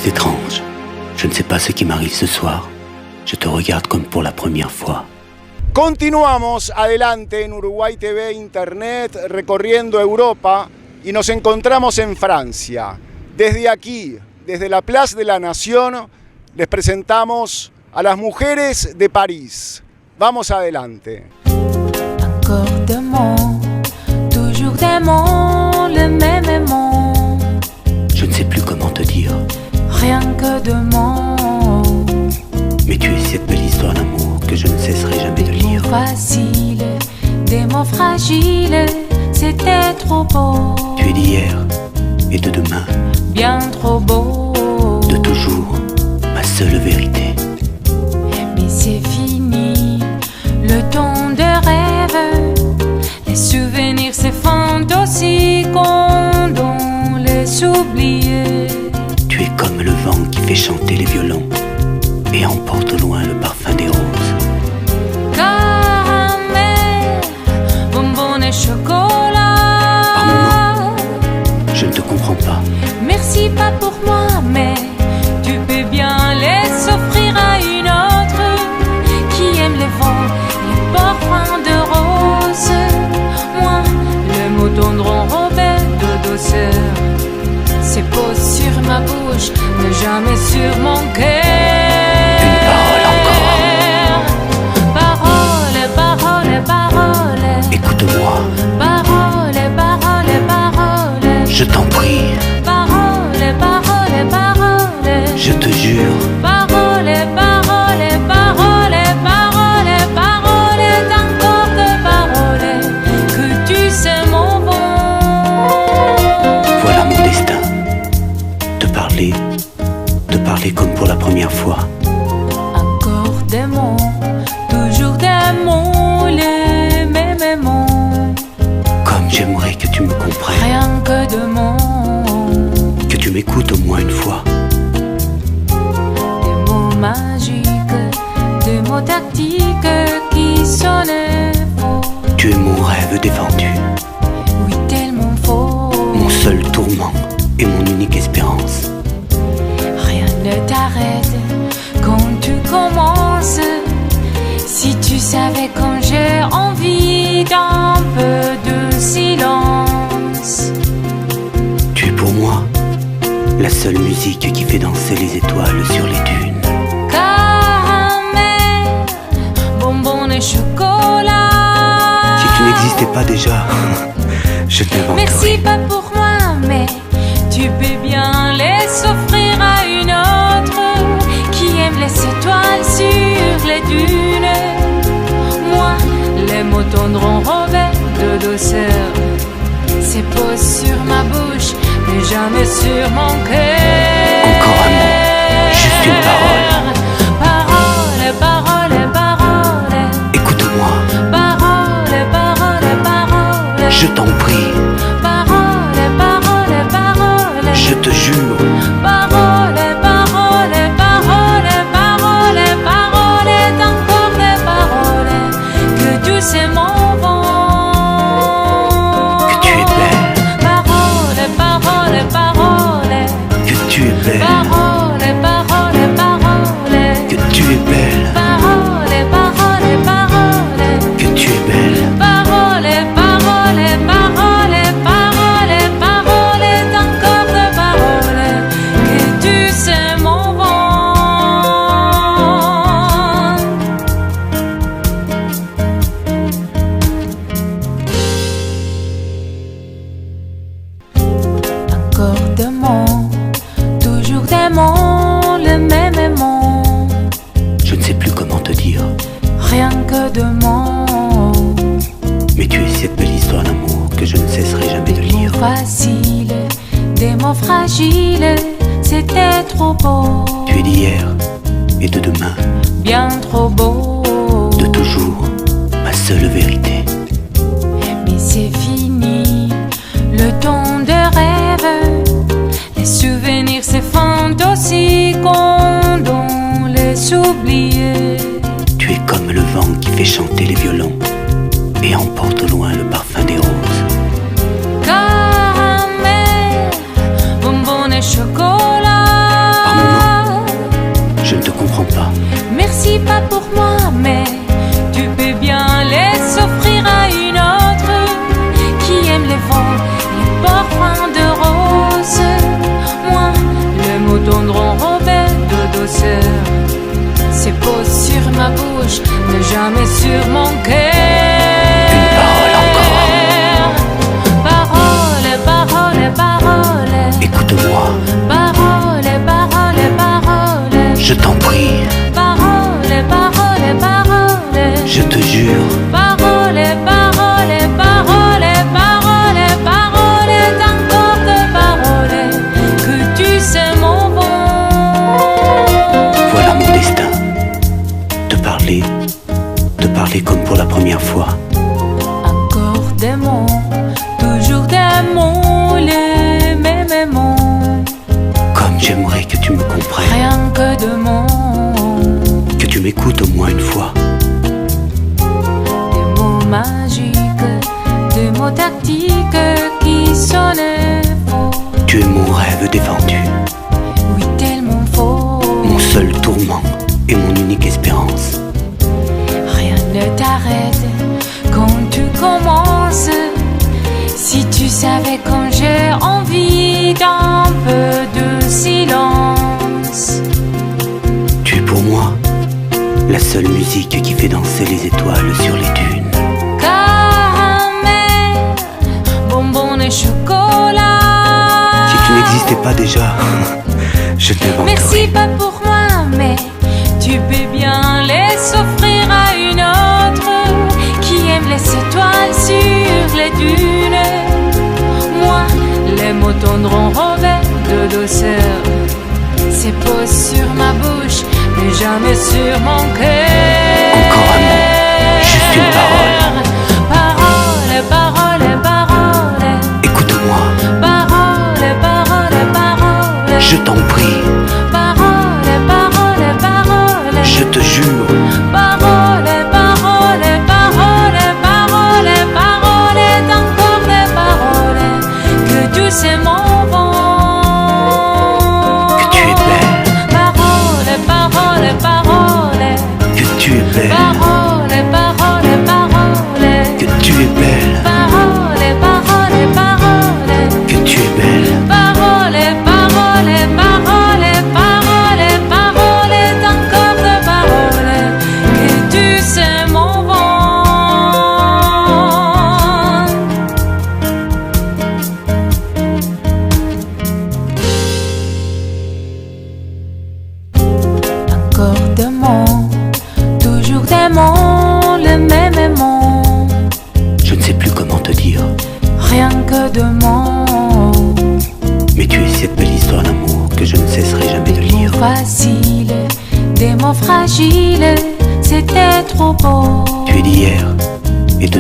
étrange. Je ne sais pas ce qui m'arrive ce soir. Je te regarde comme pour la première fois. Continuamos adelante en Uruguay TV Internet, recorriendo Europa, y nos encontramos en Francia. Desde aquí, desde la Place de la Nation, les presentamos a las mujeres de París. Vamos adelante. Encore des mots, toujours des mots, le même aimant. Je ne sais plus comment te dire. Rien que de mots. Mais tu es cette belle histoire d'amour que je ne cesserai jamais de lire. Des mots faciles, des mots fragiles, c'était trop beau. Tu es d'hier et de demain, bien trop beau. De toujours, ma seule vérité. Mais c'est fini, le temps de rêve. Les souvenirs se font aussi qu'on doit les oublier. Tu es comme le vent qui fait chanter les violons et emporte au loin le parfum des roses. Caramel, bonbons et chocolat. Par moments, je ne te comprends pas. Merci pas pour moi, mais tu peux bien les offrir à une autre qui aime les vents, les parfums de rose. Moi, le mot tendre enrobé de douceur se pose sur ma bouche, mais jamais sur mon cœur. Une parole encore. Parole, parole, parole. Écoute-moi. Parole, parole, parole. Je t'en prie. Parole, parole, parole. Je te jure. Parole, parole, parole, parole, parole, encore de paroles que tu sais mon bon. Voilà mon destin. Te parler comme pour la première fois. Encore des mots, toujours des mots, les mêmes mots. Comme j'aimerais que tu me comprennes. Rien que de mots. Que tu m'écoutes au moins une fois. Des mots magiques, des mots tactiques qui sonnent faux. Tu es mon rêve défendu. Oui, tellement faux. Mon seul tourment et mon unique espérance. Rien ne t'arrête quand tu commences. Si tu savais quand j'ai envie d'un peu de silence. Tu es pour moi la seule musique qui fait danser les étoiles sur les dunes. Caramel, bonbons et chocolat. Si tu n'existais pas déjà, je t'inventerais. Merci pas pour moi, mais tu peux bien les offrir à une autre qui aime les étoiles sur les dunes. Moi, les mots tendres enrobés de douceur se posent sur ma bouche, mais jamais sur mon cœur. Encore un mot, juste une parole. Parole, parole, parole. Écoute-moi. Parole, parole, parole. Je t'en prie. Parole, parole, parole. Je te jure. Parole, parole, parole, parole, parole, encore des paroles que tu sais mon vent. Que tu es belle. Parole, parole, parole. Que tu es belle. Parole, parole, parole. Que tu es belle. Parole, parole, parole. Que tu es belle. Parole, parole, parole, parole, parole, encore de paroles que tu sais mon vent. Encore des mots, toujours des mots, le même aimant. Je ne sais plus comment te dire. Rien que de mots. Mais tu es cette belle histoire d'amour que je ne cesserai jamais de lire. Facile, des mots fragiles, c'était trop beau. Tu es d'hier et de demain, Bien trop beau. de toujours, ma seule vérité. Mais c'est fini, le temps de rêve. Les souvenirs se font aussi qu'on doit les oublier. Tu es comme le vent qui fait chanter les violons et emporte au loin le parfum des roses. Caramel, bonbons et chocolat. Par Je t'en prie. Parole, parole, parole. Je te jure. Parole, parole, parole, parole, parole, encore de paroles que tu sais mon bon. Voilà mon destin. Te parler comme pour la première fois. Encore des mots, toujours des mots, les mêmes mots. Comme j'aimerais que tu me comprennes. Rien que de mots. Que tu m'écoutes au moins une fois. Des mots magiques, des mots tactiques qui sonnaient faux. Tu es mon rêve défendu. Oui, tellement faux. Mon seul tourment et mon unique espérance. Rien ne t'arrête quand tu commences. Si tu savais quand j'ai envie d'un peu de silence. Tu es pour moi la seule musique qui fait danser les étoiles sur les dunes. Caramel, bonbons et chocolat. Si tu n'existais pas déjà, je t'inventerais. Merci pas pour moi, mais tu peux bien les offrir à une autre qui aime les étoiles sur les dunes. Moi, les mots tendront revers de douceur. C'est posé sur ma bouche, mais jamais sur mon cœur. Encore un mot, juste une parole. Parole, parole, parole. Écoute-moi, Parole, parole, parole. je t'en prie. Parole, parole, parole. Je te jure. Parole, parole, parole, parole, parole, encore des paroles que tu sais mon vent. Que tu es belle. Parole, parole, parole. Que tu es belle. Parole, parole, parole. Que tu es belle. Parole, parole, parole. Que tu es belle. Parole, parole, parole, parole, parole, encore de paroles que tu sais mon vent. Encore des mots, toujours des mots, les mêmes mots. Je ne sais plus comment te dire, Rien que de mots. mais tu es cette belle histoire d'amour que je ne cesserai jamais de Des lire. mots faciles, des mots fragiles, c'était trop beau. Tu es d'hier et de